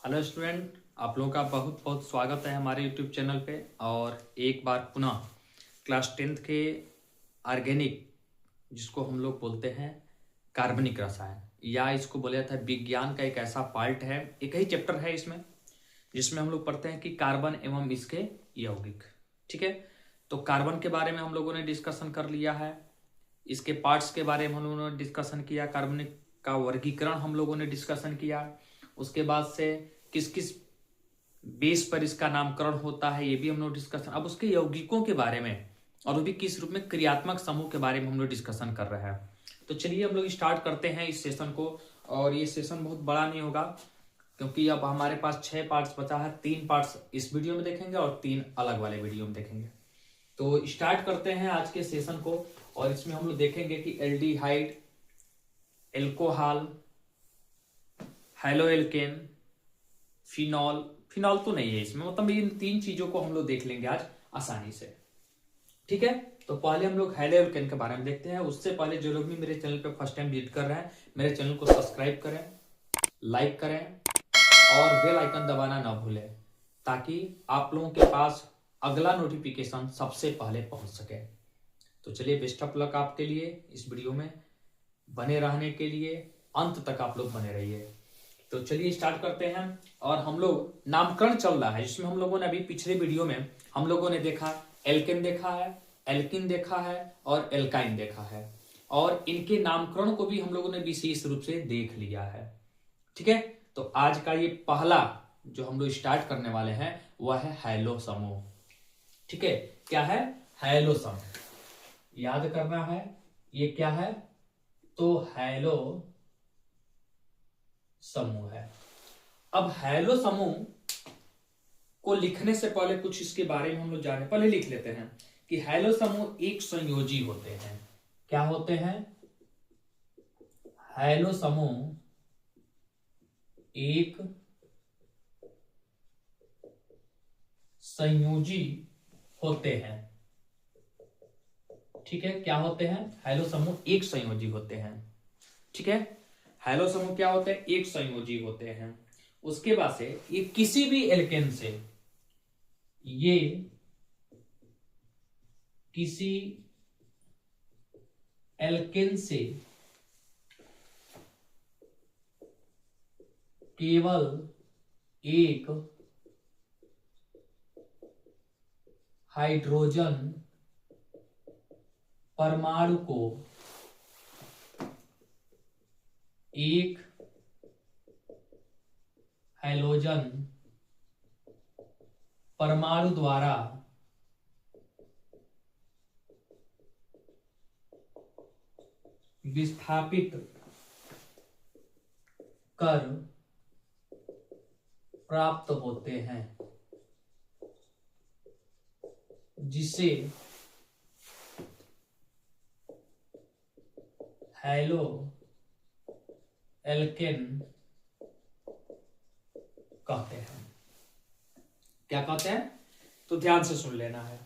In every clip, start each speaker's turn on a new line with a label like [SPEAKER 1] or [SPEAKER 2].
[SPEAKER 1] Hello student, आप लोगों का बहुत बहुत स्वागत है हमारे यूट्यूब चैनल पे। और एक बार पुनः क्लास 10th के ऑर्गेनिक, जिसको हम लोग बोलते हैं कार्बनिक रसायन, या इसको बोला जाता है विज्ञान का एक ऐसा पार्ट है, एक ही चैप्टर है इसमें, जिसमें हम लोग पढ़ते हैं कि कार्बन एवं इसके यौगिक। ठीक है, तो कार्बन के बारे में हम लोगों ने डिस्कशन कर लिया है, इसके पार्ट्स के बारे में हम लोगों ने डिस्कशन किया, कार्बनिक का वर्गीकरण हम लोगों ने डिस्कशन किया। उसके बाद से किस किस बेस पर इसका नामकरण होता है ये भी हम लोग डिस्कशन, अब उसके यौगिकों के बारे में और वो भी किस रूप में क्रियात्मक समूह के बारे में हम लोग डिस्कशन कर रहे हैं। तो चलिए हम लोग स्टार्ट करते हैं इस सेशन को। और ये सेशन बहुत बड़ा नहीं होगा, क्योंकि अब हमारे पास 6 पार्ट्स बचा है। 3 पार्ट्स इस वीडियो में देखेंगे और 3 अलग वाले वीडियो में देखेंगे। तो स्टार्ट करते हैं आज के सेशन को। और इसमें हम लोग देखेंगे कि aldehyde, alcohol, haloalkane, phenol, phenol तो नहीं है इसमें, मतलब इन 3 चीजों को हम लोग देख लेंगे आज आसानी से। ठीक है, तो पहले हम लोग हेलोएल्केन के बारे में देखते हैं। उससे पहले जो लोग भी मेरे चैनल पे फर्स्ट टाइम विजिट कर रहे हैं, मेरे चैनल को सब्सक्राइब करें, लाइक करें और बेल आइकन दबाना ना भूलें, ताकि आप लोगों के पास अगला नोटिफिकेशन सबसे पहले पहुंच सके। तो चलिए, बेस्ट ऑफ लक आपके लिए इस वीडियो में। बने रहने के लिए अंत तक आप लोग बने रहिए। तो चलिए स्टार्ट करते हैं। और हम लोग नामकरण चल रहा है, जिसमें हम लोगों ने अभी पिछले वीडियो में हम लोगों ने देखा एल्केन देखा है, एल्किन देखा है और एल्काइन देखा है, और इनके नामकरण को भी हम लोगों ने विशेष रूप से देख लिया है। ठीक है, तो आज का ये पहला जो हम लोग स्टार्ट करने वाले हैं वह है हैलो समूह। ठीक है, क्या है? हैलो समूह। याद करना है ये क्या है, तो हैलो समूह है। अब हैलो समूह को लिखने से पहले कुछ इसके बारे में हम लोग जाने, पहले लिख लेते हैं कि हैलो समूह एक संयोजी होते हैं। क्या होते हैं? हैलो समूह एक संयोजी होते हैं। ठीक है, क्या होते हैं? हैलो समूह एक संयोजी होते हैं। ठीक है, हैलो समूह क्या होते हैं? एक संयोजी होते हैं। उसके बाद से ये किसी भी एल्केन से, ये किसी एल्केन से केवल एक हाइड्रोजन परमाणु को एक हैलोजन परमाणु द्वारा विस्थापित कर प्राप्त होते हैं, जिसे हैलो एल्केन कहते हैं। क्या कहते हैं? तो ध्यान से सुन लेना है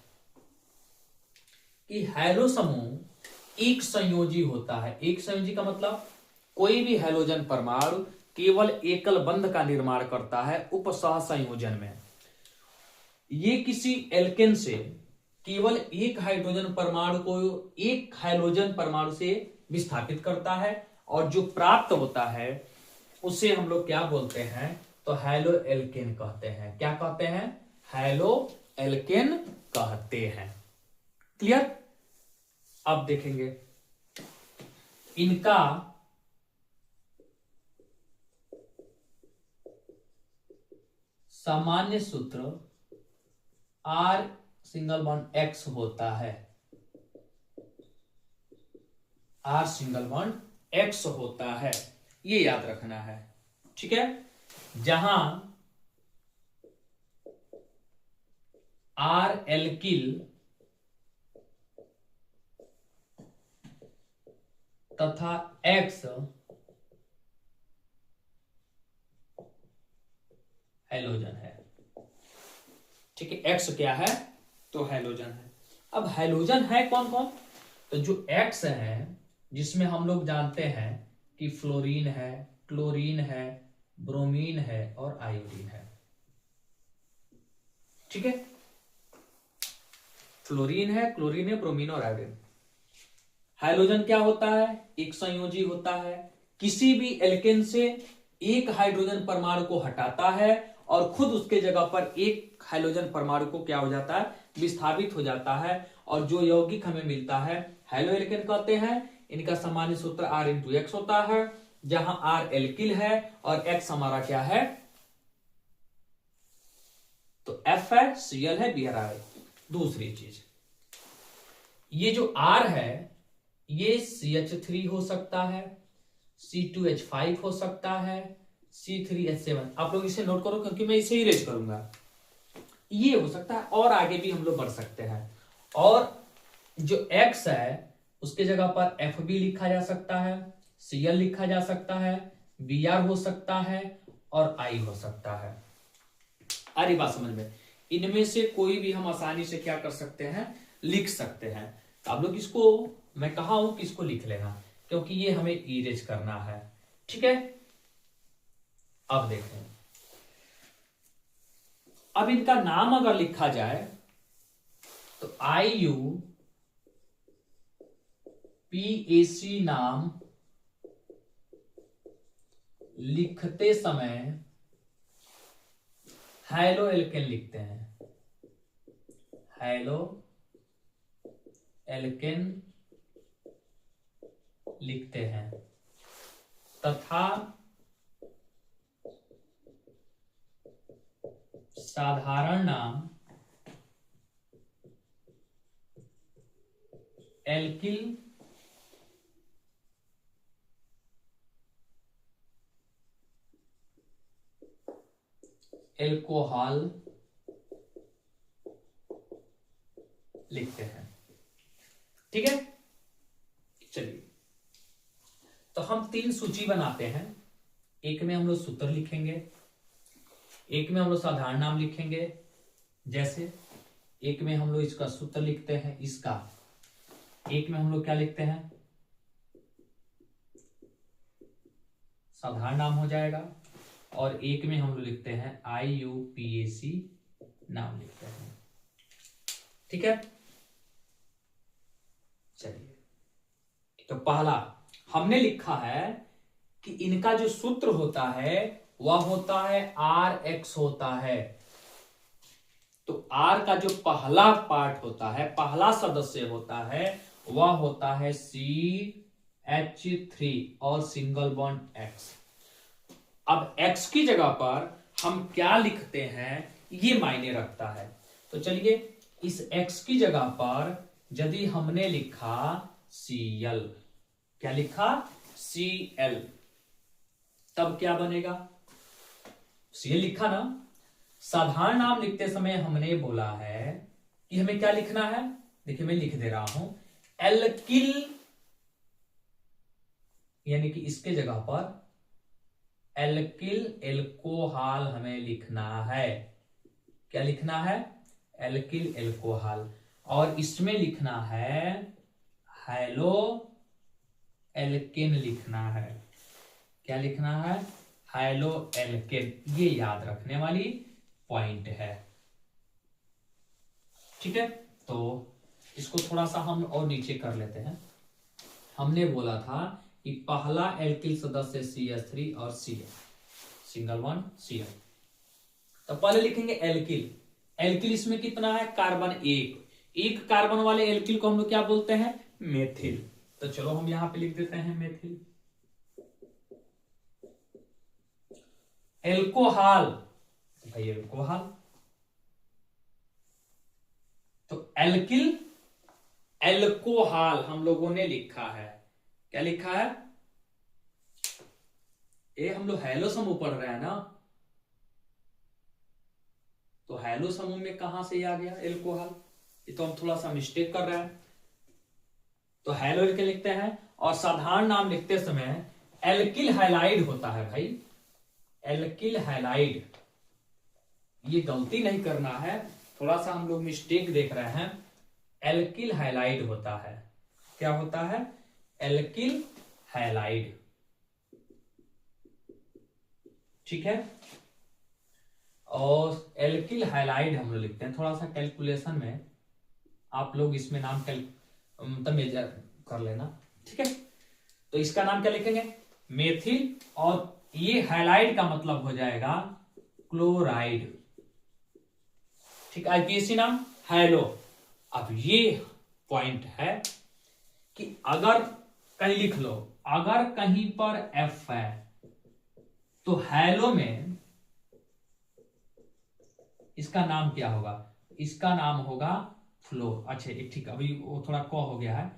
[SPEAKER 1] कि हैलो समूह एक संयोजी होता है। एक संयोजी का मतलब कोई भी हैलोजन परमाणु केवल एकल बंध का निर्माण करता है उपसह संयोजन में। ये किसी एल्केन से केवल एक हाइड्रोजन परमाणु को एक हैलोजन परमाणु से विस्थापित करता है, और जो प्राप्त होता है उसे हम लोग क्या बोलते हैं? तो हैलो एल्केन कहते हैं। क्या कहते हैं? हैलो एल्केन कहते हैं। क्लियर? अब देखेंगे इनका सामान्य सूत्र R सिंगल बॉन्ड X होता है। R सिंगल बॉन्ड X होता है, ये याद रखना है। ठीक है, जहां R एल्किल तथा X हैलोजन है। ठीक है, X क्या है? तो हैलोजन है। अब हैलोजन है कौन कौन? तो जो X है, जिसमें हम लोग जानते हैं कि फ्लोरीन है, क्लोरीन है, ब्रोमीन है और आयोडीन है। ठीक है, फ्लोरीन है, क्लोरीन है, ब्रोमीन और आयोडीन। हाइड्रोजन क्या होता है? एक संयोजी होता है, किसी भी एल्केन से एक हाइड्रोजन परमाणु को हटाता है और खुद उसके जगह पर एक हाइड्रोजन परमाणु को क्या हो जाता है? विस्थापित हो जाता है। और जो यौगिक हमें मिलता है हैलो एल्केन कहते हैं। इनका सामान्य सूत्र R×X होता है, जहां R एल्किल है और X हमारा क्या है? तो F है, Cl है, Br है। दूसरी चीज, ये जो R है ये CH3 हो सकता है, C2H5 हो सकता है, C3H7। आप लोग इसे नोट करो क्योंकि मैं इसे इरेज करूंगा। ये हो सकता है और आगे भी हम लोग बढ़ सकते हैं। और जो X है उसके जगह पर FB लिखा जा सकता है, Cl लिखा जा सकता है, Br हो सकता है और I हो सकता है। आ रही बात समझ में? इनमें से कोई भी हम आसानी से क्या कर सकते हैं? लिख सकते हैं। तो आप लोग इसको, मैं कहा हूं कि इसको लिख लेना क्योंकि ये हमें इरेज करना है। ठीक है, अब देखें, अब इनका नाम अगर लिखा जाए तो IUPAC नाम लिखते समय हैलो एल्केन लिखते हैं, हैलो एल्केन लिखते हैं, तथा साधारण नाम एल्किल एल्कोहल लिखते हैं। ठीक है, चलिए तो हम 3 सूची बनाते हैं। एक में हम लोग सूत्र लिखेंगे, एक में हम लोग साधारण नाम लिखेंगे, जैसे एक में हम लोग इसका सूत्र लिखते हैं, इसका एक में हम लोग क्या लिखते हैं? साधारण नाम हो जाएगा, और एक में हम लोग लिखते हैं IUPAC नाम लिखते हैं। ठीक है, चलिए तो पहला हमने लिखा है कि इनका जो सूत्र होता है वह होता है RX होता है। तो R का जो पहला पार्ट होता है, पहला सदस्य होता है, वह होता है CH3 और सिंगल बॉन्ड X। अब X की जगह पर हम क्या लिखते हैं ये मायने रखता है। तो चलिए इस X की जगह पर यदि हमने लिखा Cl, क्या लिखा? Cl, तब क्या बनेगा? Cl लिखा ना। साधारण नाम लिखते समय हमने बोला है कि हमें क्या लिखना है? देखिए मैं लिख दे रहा हूं, एल्किल, यानी कि इसके जगह पर एल्किल एल्कोहल हमें लिखना है। क्या लिखना है? Alkyl alcohol. और इसमें लिखना है हैलो एल्केन लिखना है। क्या लिखना है? Haloalkane. ये याद रखने वाली पॉइंट है। ठीक है, तो इसको थोड़ा सा हम और नीचे कर लेते हैं। हमने बोला था कि पहला एल्किल सदस्य CH3 और Cl, सिंगल वन Cl। तो पहले लिखेंगे एल्किल। एल्किल इसमें कितना है? कार्बन एक कार्बन वाले एल्किल को हम लोग क्या बोलते हैं? मेथिल। तो चलो हम यहां पे लिख देते हैं मेथिल। एल्कोहल, भाई एल्कोहल, तो एल्किल एल्कोहल हम लोगों ने लिखा है। क्या लिखा है? हम लोग हैलो समूह पढ़ रहे हैं ना, तो हैलो समूह में कहां से आ गया एल्कोहल? ये तो हम थोड़ा सा मिस्टेक कर रहे हैं। तो हैलो एल्किल लिखते हैं, और साधारण नाम लिखते समय एल्किल हैलाइड होता है भाई, एल्किल हैलाइड। ये गलती नहीं करना है, थोड़ा सा हम लोग मिस्टेक देख रहे हैं। एल्किल हैलाइड होता है। क्या होता है? Alkyl halide. ठीक है। और एल्किल हैलाइड हम लोग लिखते हैं, थोड़ा सा कैलकुलेशन में आप लोग इसमें नाम मतलब मेजर कर लेना, ठीक है। तो इसका नाम क्या लिखेंगे, मेथिल, और ये हैलाइड का मतलब हो जाएगा क्लोराइड, ठीक। आईपीएसी नाम हैलो। अब ये पॉइंट है कि अगर कहीं लिख लो, अगर कहीं पर एफ है तो हैलो में इसका नाम क्या होगा, इसका नाम होगा फ्लोर। अच्छा ठीक, अभी वो थोड़ा क हो गया है।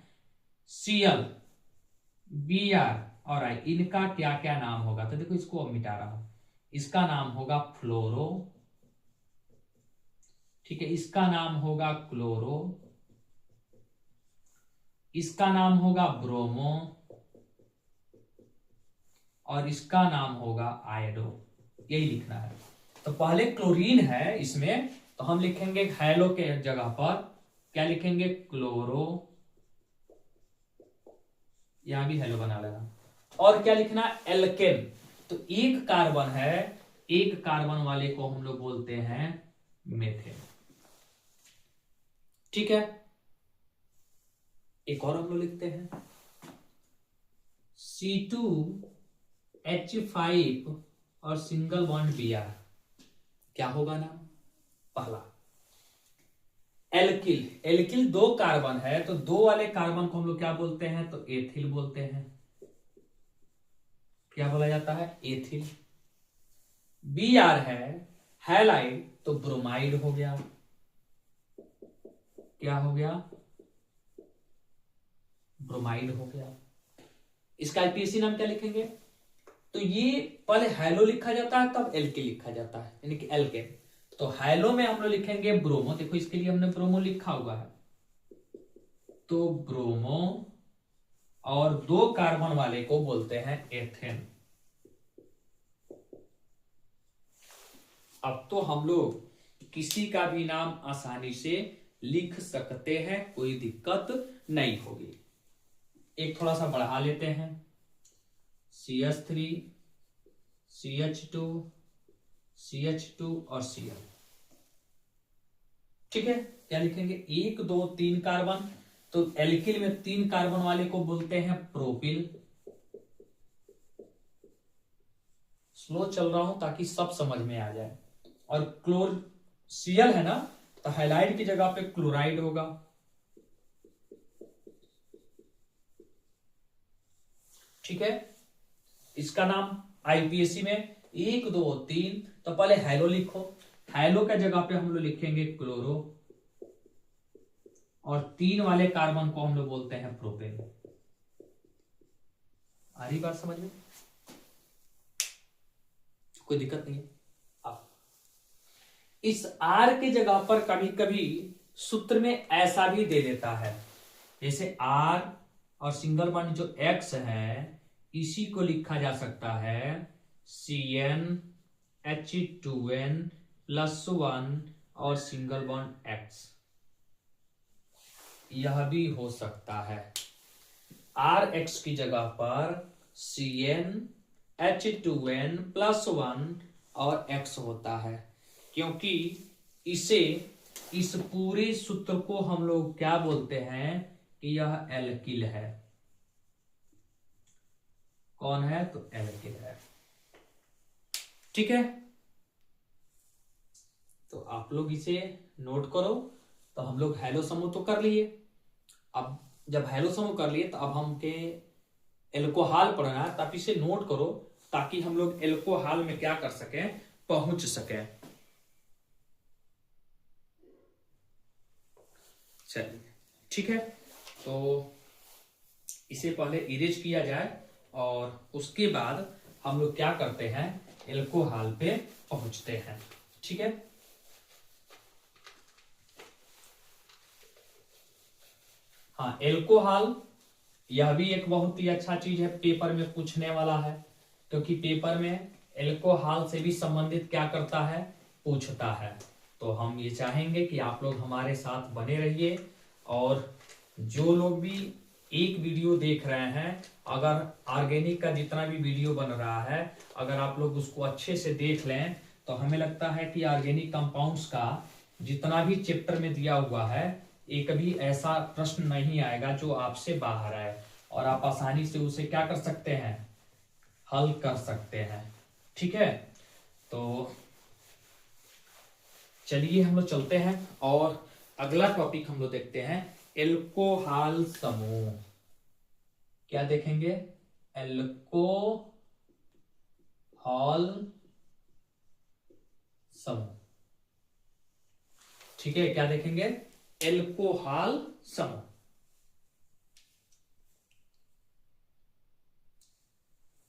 [SPEAKER 1] सीएल, बीआर और आई, इनका क्या क्या नाम होगा, तो देखो इसको अब मिटा रहा हूं। इसका नाम होगा फ्लोरो, ठीक है। इसका नाम होगा क्लोरो, इसका नाम होगा ब्रोमो, और इसका नाम होगा आयोडो। यही लिखना है। तो पहले क्लोरीन है इसमें, तो हम लिखेंगे हैलो के जगह पर क्या लिखेंगे, क्लोरो, यहां भी हैलो बना लेना। और क्या लिखना, एल्केन। तो एक कार्बन है, एक कार्बन वाले को हम लोग बोलते हैं मेथेन, ठीक है। एक और हम लोग लिखते हैं C2H5 और सिंगल बॉन्ड Br, क्या होगा नाम, पहला एल्किल। एल्किल दो कार्बन है, तो दो वाले कार्बन को हम लोग क्या बोलते हैं, तो एथिल बोलते हैं। क्या बोला जाता है, एथिल। Br है हैलाइड, तो ब्रोमाइड हो गया। क्या हो गया, ब्रोमाइड हो गया। इसका आईपीएसी नाम क्या लिखेंगे, तो ये पहले हैलो लिखा जाता है तब एल्किल लिखा जाता है, यानी कि एल्केन। तो हैलो में हम लोग लिखेंगे ब्रोमो, देखो इसके लिए हमने ब्रोमो लिखा हुआ है, तो ब्रोमो, और दो कार्बन वाले को बोलते हैं एथेन। अब तो हम लोग किसी का भी नाम आसानी से लिख सकते हैं, कोई दिक्कत नहीं होगी। एक थोड़ा सा बढ़ा लेते हैं, CH3, CH2, CH2 और Cl, ठीक है। क्या लिखेंगे, 1 2 3 कार्बन, तो एल्किल में 3 कार्बन वाले को बोलते हैं प्रोपिल। स्लो चल रहा हूं ताकि सब समझ में आ जाए। और क्लोर Cl है ना, तो हाइलाइड की जगह पे क्लोराइड होगा, ठीक है। इसका नाम आईपीएसी में 1 2 3, तो पहले हैलो लिखो, हैलो के जगह पे हम लोग लिखेंगे क्लोरो, और 3 वाले कार्बन को हम लोग बोलते हैं प्रोपेन। आ रही बात समझ में, कोई दिक्कत नहीं है। अब इस आर की जगह पर कभी कभी सूत्र में ऐसा भी दे देता है, जैसे आर और सिंगल बॉन्ड जो एक्स है, इसी को लिखा जा सकता है CnH2n+1 और सिंगल बॉन्ड एक्स, यह भी हो सकता है। आर एक्स की जगह पर CnH2n+1 और एक्स होता है, क्योंकि इसे, इस पूरे सूत्र को हम लोग क्या बोलते हैं कि यह एल्किल है। कौन है, तो एल्किल है, ठीक है। तो आप लोग इसे नोट करो। तो हम लोग हैलो समूह तो कर लिए, अब जब हैलो समूह कर लिए तो अब हम के एल्कोहल पढ़ना है, तो आप इसे नोट करो ताकि हम लोग एल्कोहल में क्या कर सकें, पहुंच सकें। चलिए ठीक है, तो इसे पहले इरेज किया जाए और उसके बाद हम लोग क्या करते हैं, एल्कोहल पे पहुंचते हैं, ठीक है। हाँ, एल्कोहल यह भी एक बहुत ही अच्छा चीज है, पेपर में पूछने वाला है, क्योंकि पेपर में एल्कोहल से भी संबंधित क्या करता है, पूछता है। तो हम ये चाहेंगे कि आप लोग हमारे साथ बने रहिए, और जो लोग भी एक वीडियो देख रहे हैं, अगर ऑर्गेनिक का जितना भी वीडियो बन रहा है अगर आप लोग उसको अच्छे से देख लें तो हमें लगता है कि ऑर्गेनिक कंपाउंड्स का जितना भी चैप्टर में दिया हुआ है एक भी ऐसा प्रश्न नहीं आएगा जो आपसे बाहर आए, और आप आसानी से उसे क्या कर सकते हैं, हल कर सकते हैं। ठीक है, तो चलिए हम लोग चलते हैं और अगला टॉपिक हम लोग देखते हैं, एल्कोहल समूह। क्या देखेंगे, एल्कोहल समूह। ठीक है, क्या देखेंगे, एल्कोहल समूह।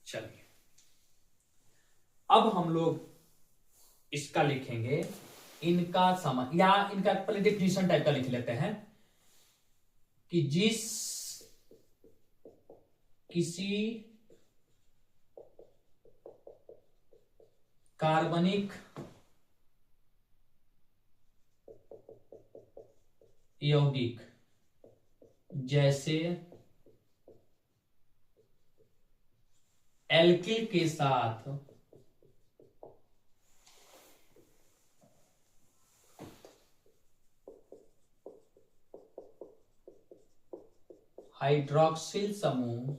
[SPEAKER 1] चलिए अब हम लोग इसका लिखेंगे, इनका समा या इनका पहले डेफिनेशन टाइप का लिख लेते हैं कि जिस किसी कार्बनिक यौगिक जैसे एल्किल के साथ हाइड्रोक्सिल समूह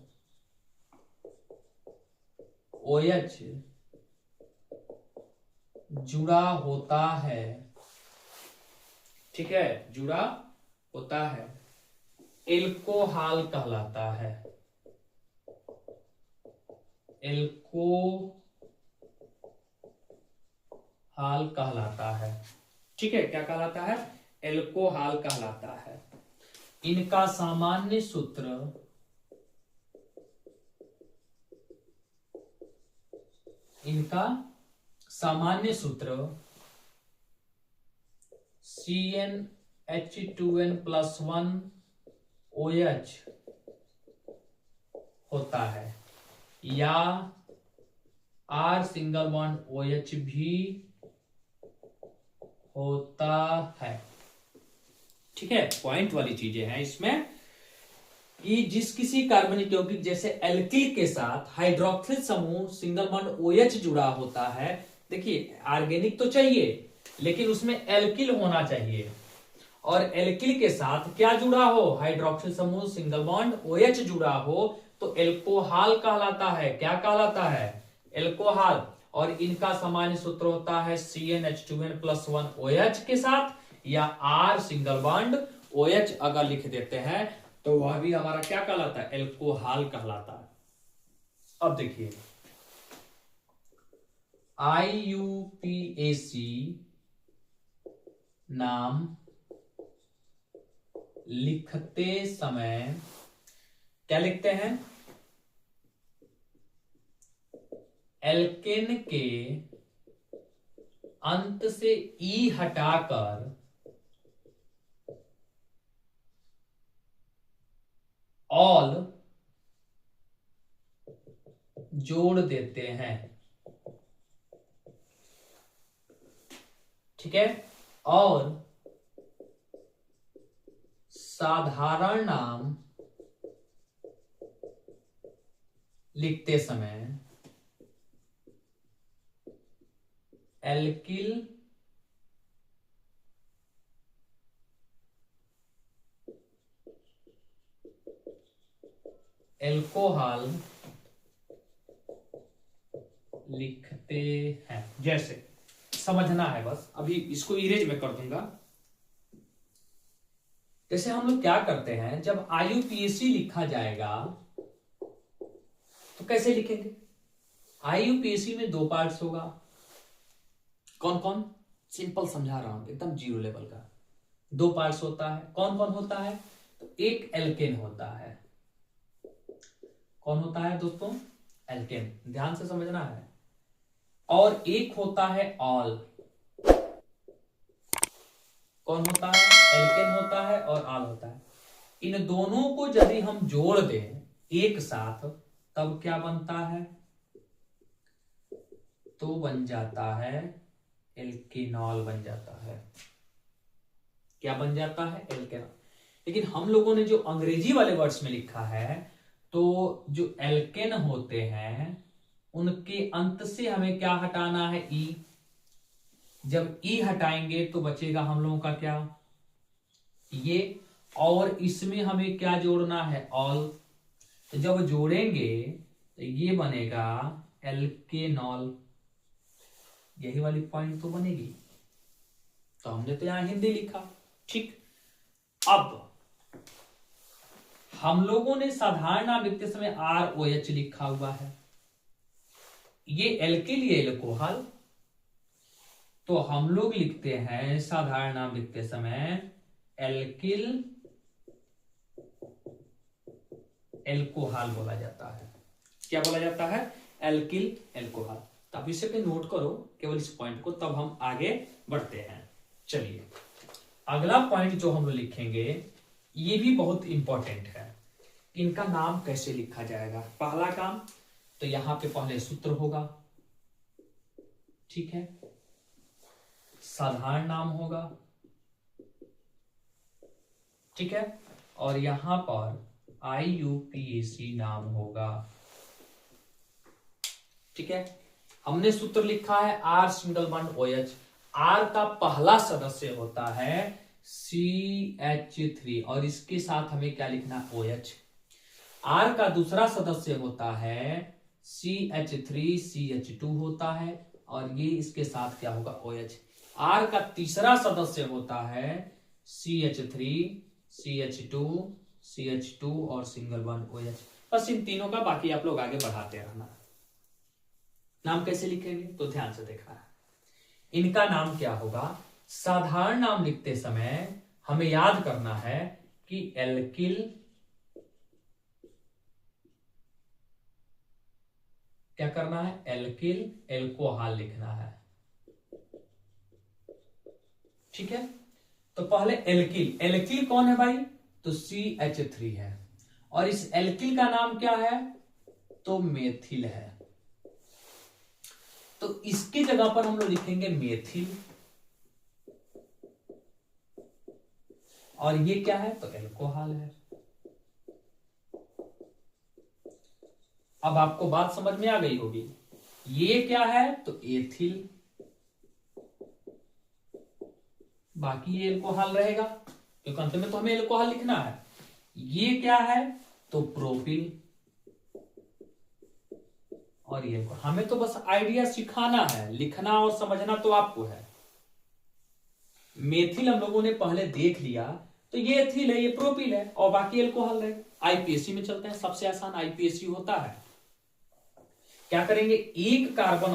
[SPEAKER 1] OH जुड़ा होता है, ठीक है, जुड़ा होता है, एल्कोहल कहलाता है। एल्कोहल कहलाता है। ठीक है, क्या कहलाता है, एल्कोहल कहलाता है। इनका सामान्य सूत्र CnH2n+1 OH होता है, या R सिंगल बॉन्ड OH भी होता है। ठीक है, पॉइंट वाली चीजें हैं इसमें कि जिस किसी कार्बनिक यौगिक जैसे एल्किल के साथ हाइड्रोक्सिल समूह सिंगल बॉन्ड OH जुड़ा होता है। देखिए ऑर्गेनिक तो चाहिए लेकिन उसमें एल्किल होना चाहिए, और एल्किल के साथ क्या जुड़ा हो, हाइड्रोक्सिल समूह सिंगल बॉन्ड OH जुड़ा हो तो एल्कोहल कहलाता है। क्या कहलाता है, एल्कोहल। और इनका सामान्य सूत्र होता है CnH2n+1 OH के साथ, या R सिंगल बॉन्ड OH अगर लिख देते हैं तो वह भी हमारा क्या कहलाता है, एल्कोहल कहलाता है। अब देखिए IUPAC नाम लिखते समय क्या लिखते हैं, एल्केन के अंत से ई हटाकर ऑल जोड़ देते हैं। ठीक है, और साधारण नाम लिखते समय एल्किल एल्कोहल लिखते हैं। जैसे समझना है बस, अभी इसको इरेज में कर दूंगा। जैसे हम लोग क्या करते हैं, जब IUPAC लिखा जाएगा तो कैसे लिखेंगे, IUPAC में 2 पार्ट्स होगा। कौन कौन, सिंपल समझा रहा हूं एकदम जीरो लेवल का। 2 पार्ट्स होता है, कौन कौन होता है, तो एक एल्केन होता है। कौन होता है दोस्तों, एल्केन, ध्यान से समझना है। और एक होता है ऑल। कौन होता है, एल्केन होता है और ऑल होता है। इन दोनों को यदि हम जोड़ दें एक साथ तब क्या बनता है, तो बन जाता है एल्केनॉल बन जाता है। क्या बन जाता है, एल्केनॉल। लेकिन हम लोगों ने जो अंग्रेजी वाले वर्ड्स में लिखा है, तो जो एल्केन होते हैं उनके अंत से हमें क्या हटाना है, ई। जब ई हटाएंगे तो बचेगा हम लोगों का क्या, ये, और इसमें हमें क्या जोड़ना है, ऑल। तो जब जोड़ेंगे तो ये बनेगा एल्केनॉल, यही वाली पॉइंट तो बनेगी। तो हमने तो यहां हिंदी लिखा, ठीक। अब हम लोगों ने साधारण नाम लिखते समय ROH लिखा हुआ है, ये एल्किल ये एल्कोहल, तो हम लोग लिखते हैं साधारण नाम लिखते समय एल्किल एल्कोहल बोला जाता है। क्या बोला जाता है, एल्किल एल्कोहल। तब इसे पे नोट करो केवल इस पॉइंट को, तब हम आगे बढ़ते हैं। चलिए अगला पॉइंट जो हम लोग लिखेंगे ये भी बहुत इंपॉर्टेंट है, इनका नाम कैसे लिखा जाएगा। पहला काम तो यहां पे पहले सूत्र होगा, ठीक है, साधारण नाम होगा, ठीक है, और यहां पर IUPAC नाम होगा, ठीक है। हमने सूत्र लिखा है R∠OH, R का पहला सदस्य होता है CH3 और इसके साथ हमें क्या लिखना, OH। R का दूसरा सदस्य होता है CH3CH2 होता है और ये इसके साथ क्या होगा, OH। R का तीसरा सदस्य होता है CH3CH2CH2 और ∠OH। बस इन तीनों का बाकी आप लोग आगे बढ़ाते रहना। नाम कैसे लिखेंगे तो ध्यान से देखना है, इनका नाम क्या होगा। साधारण नाम लिखते समय हमें याद करना है कि एल्किल क्या करना है, एल्किल एल्कोहल लिखना है, ठीक है। तो पहले एल्किल, एल्किल कौन है भाई, तो CH3 है और इस एल्किल का नाम क्या है, तो मेथिल है। तो इसकी जगह पर हम लोग लिखेंगे मेथिल, और ये क्या है, तो एल्कोहल है। अब आपको बात समझ में आ गई होगी, ये क्या है, तो एथिल, बाकी ये एल्कोहल रहेगा क्योंकि अंत में तो हमें एल्कोहल लिखना है। ये क्या है, तो प्रोपिल, और ये हमें तो बस आइडिया सिखाना है, लिखना और समझना तो आपको है। मेथिल हम लोगों ने पहले देख लिया, तो ये एथिल है, ये प्रोपिल है, और बाकी एल्कोहल है। IPAC में चलते हैं, सबसे आसान IPAC होता है। क्या करेंगे, एक कार्बन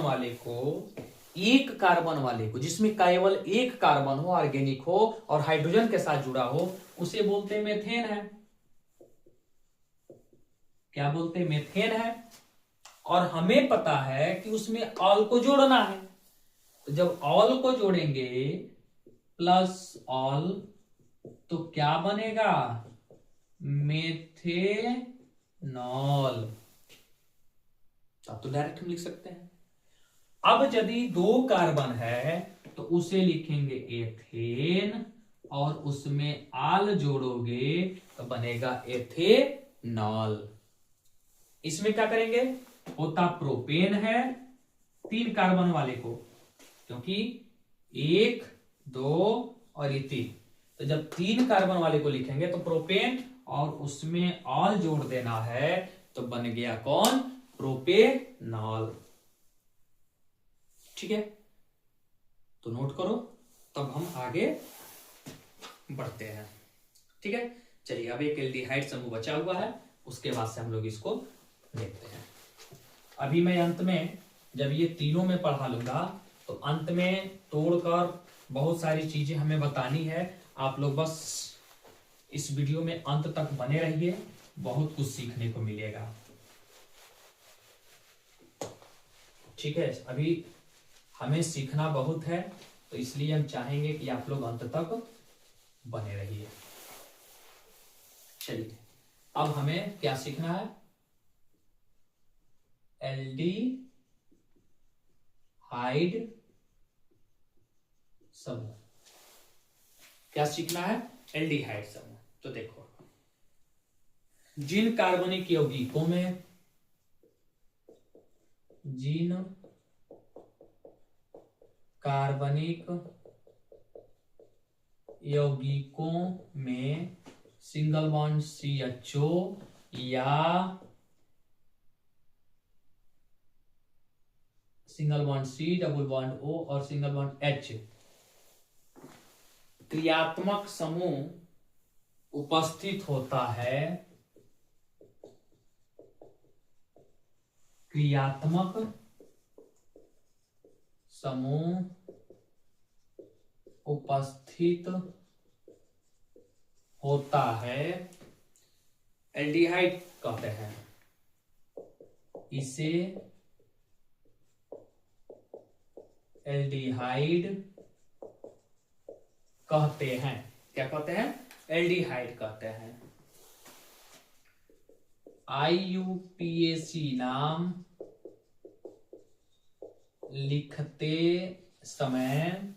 [SPEAKER 1] वाले को जिसमें केवल एक कार्बन हो, ऑर्गेनिक हो और हाइड्रोजन के साथ जुड़ा हो, उसे बोलते हैं मेथेन है। क्या बोलते हैं, मेथेन है। और हमें पता है कि उसमें ऑल को जोड़ना है, तो जब ऑल को जोड़ेंगे प्लस ऑल तो क्या बनेगा, मेथेनॉल। अब तो डायरेक्ट हम लिख सकते हैं। अब यदि दो कार्बन है तो उसे लिखेंगे एथेन और उसमें आल जोड़ोगे तो बनेगा एथेनॉल। इसमें क्या करेंगे, होता प्रोपेन है, 3 कार्बन वाले को, क्योंकि 1 2 और ये 3, तो जब 3 कार्बन वाले को लिखेंगे तो प्रोपेन और उसमें ऑल जोड़ देना है तो बन गया कौन, प्रोपेनॉल, ठीक है। तो नोट करो, तब हम आगे बढ़ते हैं, ठीक है। चलिए अब एक एल्डिहाइड समूह बचा हुआ है, उसके बाद से हम लोग इसको देखते हैं। अभी मैं अंत में जब ये तीनों में पढ़ा लूंगा तो अंत में तोड़कर बहुत सारी चीजें हमें बतानी है। आप लोग बस इस वीडियो में अंत तक बने रहिए, बहुत कुछ सीखने को मिलेगा, ठीक है। अभी हमें सीखना बहुत है, तो इसलिए हम चाहेंगे कि आप लोग अंत तक बने रहिए। चलिए अब हमें क्या सीखना है, एल्डिहाइड समूह। क्या सीखना है, एल्डिहाइड समूह, तो देखो, जिन कार्बनिक यौगिकों में जिन कार्बनिक यौगिकों में सिंगल बॉन्ड CHO या single bond C, double bond O और सिंगल बॉन्ड H क्रियात्मक समूह उपस्थित होता है, क्रियात्मक समूह उपस्थित होता है, एल्डिहाइड कहते हैं इसे, एल्डिहाइड कहते हैं। क्या कहते हैं? एल्डिहाइड कहते हैं। IUPAC नाम लिखते समय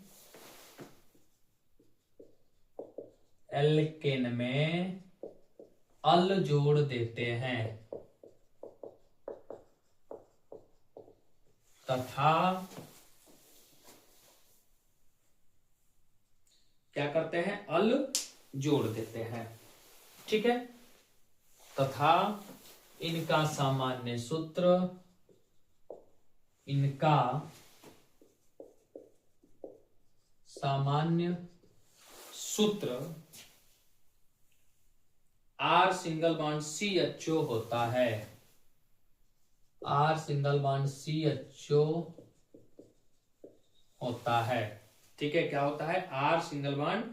[SPEAKER 1] एल्केन में अल जोड़ देते हैं तथा क्या करते हैं? अल जोड़ देते हैं। ठीक है, तथा इनका सामान्य सूत्र, इनका सामान्य सूत्र R सिंगल बॉन्ड CHO होता है, R सिंगल बॉन्ड CHO होता है। ठीक है, क्या होता है? R सिंगल बॉन्ड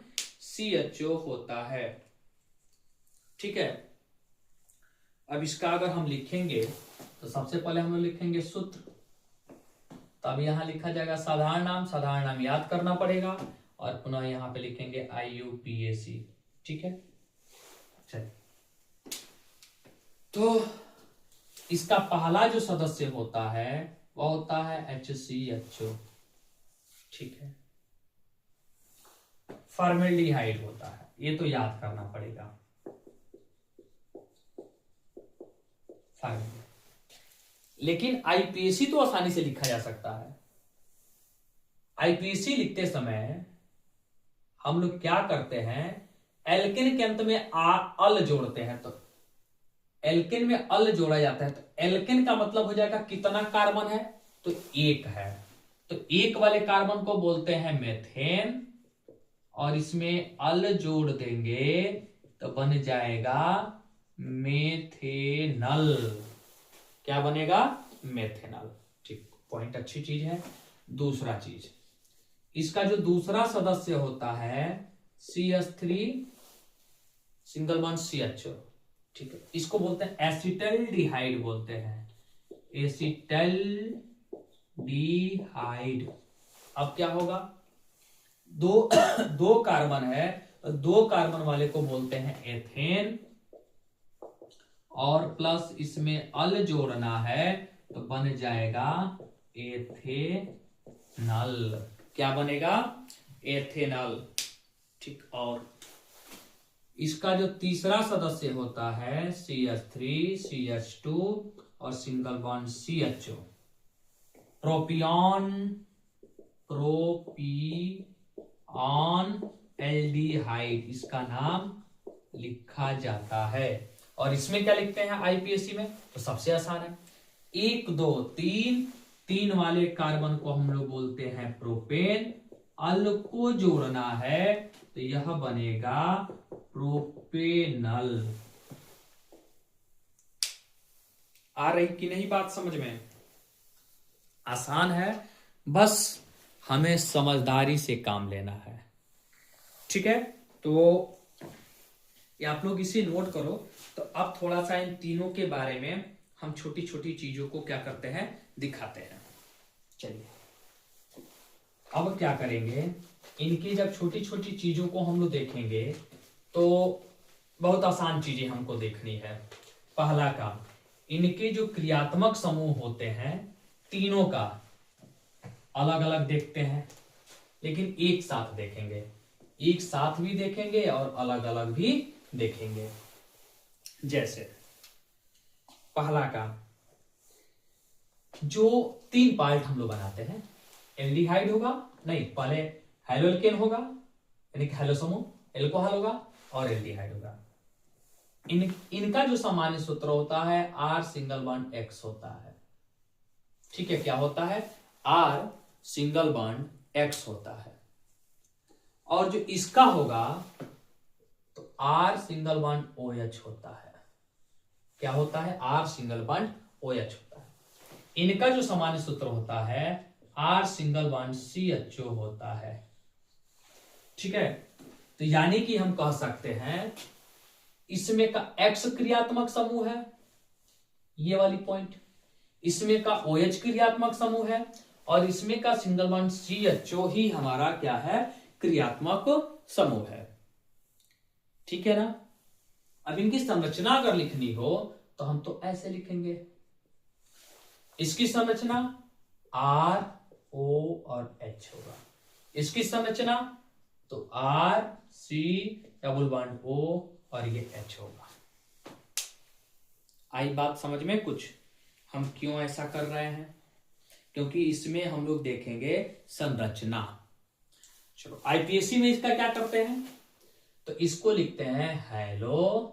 [SPEAKER 1] CHO होता है। ठीक है, अब इसका अगर हम लिखेंगे तो सबसे पहले हम लोग लिखेंगे सूत्र, तब यहां लिखा जाएगा साधारण नाम याद करना पड़ेगा और पुनः यहां पे लिखेंगे IUPAC। ठीक है, चलिए, तो इसका पहला जो सदस्य होता है वह होता है HCHO। ठीक है, फॉर्मेल्डिहाइड होता है, ये तो याद करना पड़ेगा। लेकिन IPAC तो आसानी से लिखा जा सकता है। IPAC लिखते समय हम लोग क्या करते हैं? एल्केन के अंत में अल जोड़ते हैं, तो एल्केन में अल जोड़ा जाता है तो एल्केन का मतलब हो जाएगा कितना कार्बन है? तो एक है, तो एक वाले कार्बन को बोलते हैं मेथेन और इसमें अल जोड़ देंगे तो बन जाएगा मेथेनल। क्या बनेगा? मेथेनल। ठीक, पॉइंट अच्छी चीज है। दूसरा चीज, इसका जो दूसरा सदस्य होता है CH3 सिंगल बॉन्ड CHO। ठीक है, इसको बोलते हैं एसिटल्डिहाइड बोलते हैं, एसिटल्डिहाइड। अब क्या होगा? दो कार्बन है, दो कार्बन वाले को बोलते हैं एथेन और प्लस इसमें अल जोड़ना है तो बन जाएगा एथेनल। क्या बनेगा? एथेनल। ठीक, और इसका जो तीसरा सदस्य होता है CH3 CH2 और सिंगल बॉन्ड CHO, प्रोपिऑन एल्डिहाइड, इसका नाम लिखा जाता है। और इसमें क्या लिखते हैं IPAC में? तो सबसे आसान है, 1 2 3, 3 वाले कार्बन को हम लोग बोलते हैं प्रोपेन, अल को जोड़ना है तो यह बनेगा प्रोपेनल। आ रही कि नहीं बात समझ में? आसान है, बस हमें समझदारी से काम लेना है। ठीक है, तो ये आप लोग इसे नोट करो। तो अब थोड़ा सा इन तीनों के बारे में हम छोटी छोटी चीजों को क्या करते हैं? दिखाते हैं। चलिए, अब क्या करेंगे? इनकी जब छोटी छोटी चीजों को हम लोग देखेंगे तो बहुत आसान चीजें हमको देखनी है। पहला काम, इनके जो क्रियात्मक समूह होते हैं तीनों का अलग अलग देखते हैं, लेकिन एक साथ देखेंगे, एक साथ भी देखेंगे और अलग अलग भी देखेंगे। जैसे पहला का जो 3 पार्ट हम लोग बनाते हैं, एल्डिहाइड होगा, नहीं पहले हैलोल्केन होगा यानी कि हैलो समूह, एल्कोहल होगा और एल्डिहाइड होगा। इनका जो सामान्य सूत्र होता है R सिंगल बॉन्ड X होता है। ठीक है, क्या होता है? R सिंगल बॉन्ड X होता है। और जो इसका होगा तो R सिंगल बॉन्ड OH होता है। क्या होता है? R सिंगल बॉन्ड OH होता है। इनका जो सामान्य सूत्र होता है R सिंगल बॉन्ड CHO होता है। ठीक है, तो यानी कि हम कह सकते हैं इसमें का X क्रियात्मक समूह है, ये वाली पॉइंट, इसमें का OH क्रियात्मक समूह है और इसमें का सिंगल बॉन्ड CHO ही हमारा क्या है? क्रियात्मक समूह है। ठीक है ना? अब इनकी संरचना अगर लिखनी हो तो हम तो ऐसे लिखेंगे, इसकी संरचना R O और H होगा, इसकी संरचना तो R C double bond O और ये H होगा। आई बात समझ में कुछ? हम क्यों ऐसा कर रहे हैं? क्योंकि इसमें हम लोग देखेंगे संरचना। चलो आईपीएससी में इसका क्या करते हैं, तो इसको लिखते हैं हैलो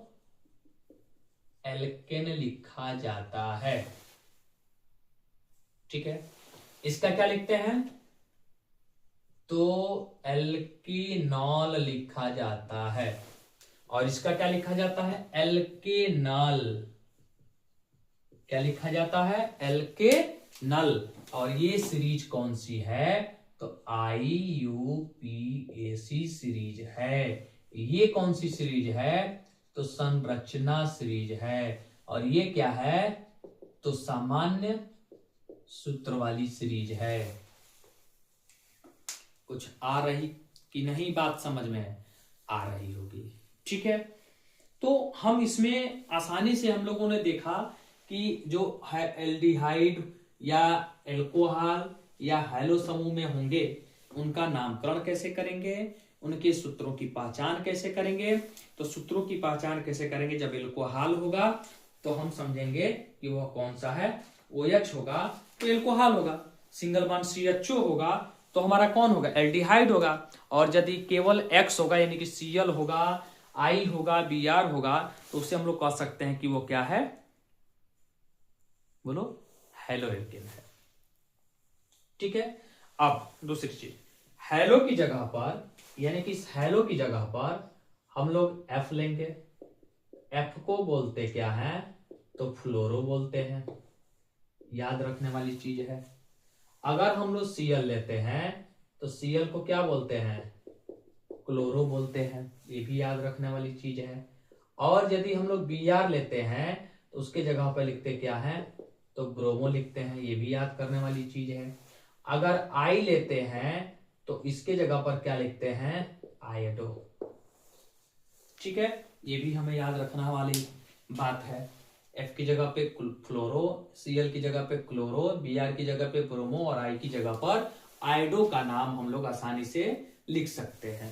[SPEAKER 1] एल्केन लिखा जाता है। ठीक है, इसका क्या लिखते हैं? तो एल्कीनॉल लिखा जाता है। और इसका क्या लिखा जाता है? एल्केनल। क्या लिखा जाता है? एल्केनल। और ये सीरीज कौन सी है? तो IUPAC सीरीज है। ये कौन सी सीरीज है? तो संरचना सीरीज है। और ये क्या है? तो सामान्य सूत्र वाली सीरीज है। कुछ आ रही कि नहीं बात समझ में? आ रही होगी। ठीक है, तो हम इसमें आसानी से हम लोगों ने देखा कि जो है एल्डिहाइड या एल्कोहल या हैलो समूह में होंगे उनका नामकरण कैसे करेंगे, उनके सूत्रों की पहचान कैसे करेंगे। तो सूत्रों की पहचान कैसे करेंगे? जब एल्कोहल होगा तो हम समझेंगे कि वह कौन सा है, OH होगा तो एल्कोहल होगा, सिंगल बॉन्ड CHO होगा तो हमारा कौन होगा, एल्डिहाइड होगा। और यदि केवल X होगा यानी कि Cl होगा, I होगा, Br होगा तो उससे हम लोग कह सकते हैं कि वो क्या है, बोलो, हैलो एल्केन है। ठीक है, अब दूसरी चीज, हैलो की जगह पर यानी कि हैलो की जगह पर हम लोग F लेंगे। F को बोलते क्या है, तो फ्लोरो बोलते हैं, याद रखने वाली चीज है। अगर हम लोग Cl लेते हैं तो Cl को क्या बोलते हैं, क्लोरो बोलते हैं, ये भी याद रखने वाली चीज है। और यदि हम लोग Br लेते हैं तो उसके जगह पर लिखते क्या है, तो ब्रोमो लिखते हैं, ये भी याद करने वाली चीज है। अगर I लेते हैं तो इसके जगह पर क्या लिखते हैं, आयोडो। ठीक है, ये भी हमें याद रखना वाली बात है। F की जगह पे फ्लोरो, Cl की जगह पे क्लोरो, Br की जगह पे ब्रोमो और I की जगह पर आयोडो का नाम हम लोग आसानी से लिख सकते हैं।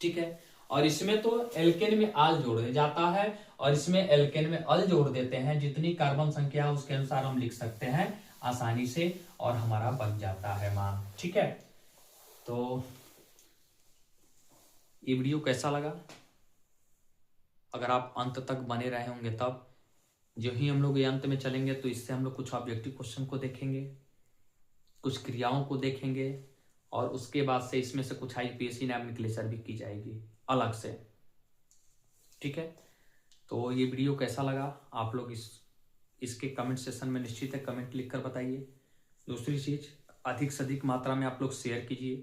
[SPEAKER 1] ठीक है, और इसमें तो एल्केन में आल जोड़ जाता है और इसमें एल्केन में अल जोड़ देते हैं, जितनी कार्बन संख्या उसके अनुसार हम लिख सकते हैं आसानी से और हमारा बन जाता है मान। ठीक है, तो ये वीडियो कैसा लगा? अगर आप अंत तक बने रहे होंगे तब, जो ही हम लोग ये अंत में चलेंगे तो इससे हम लोग कुछ ऑब्जेक्टिव क्वेश्चन को देखेंगे, कुछ क्रियाओं को देखेंगे और उसके बाद से इसमें से कुछ IPSC नैमिक्लेचर भी की जाएगी अलग से। ठीक है, तो ये वीडियो कैसा लगा आप लोग इसके कमेंट सेक्शन में निश्चित है कमेंट लिखकर बताइए। दूसरी चीज, अधिक से अधिक मात्रा में आप लोग शेयर कीजिए।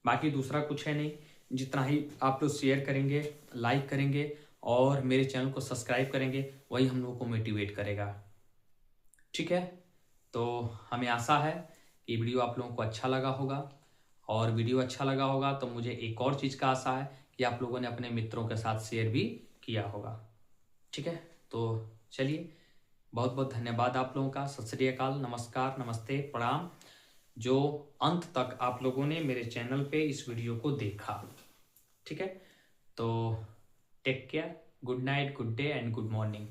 [SPEAKER 1] बाकी दूसरा कुछ है नहीं, जितना ही आप लोग शेयर करेंगे, लाइक करेंगे और मेरे चैनल को सब्सक्राइब करेंगे, वही हम लोग को मोटिवेट करेगा। ठीक है, तो हमें आशा है कि वीडियो आप लोगों को अच्छा लगा होगा और वीडियो अच्छा लगा होगा तो मुझे एक और चीज़ का आशा है कि आप लोगों ने अपने मित्रों के साथ शेयर भी किया होगा। ठीक है, तो चलिए, बहुत बहुत धन्यवाद आप लोगों का। सत श्री अकाल, नमस्कार, नमस्ते, प्रणाम, जो अंत तक आप लोगों ने मेरे चैनल पे इस वीडियो को देखा। ठीक है, तो take care, good night, good day and good morning.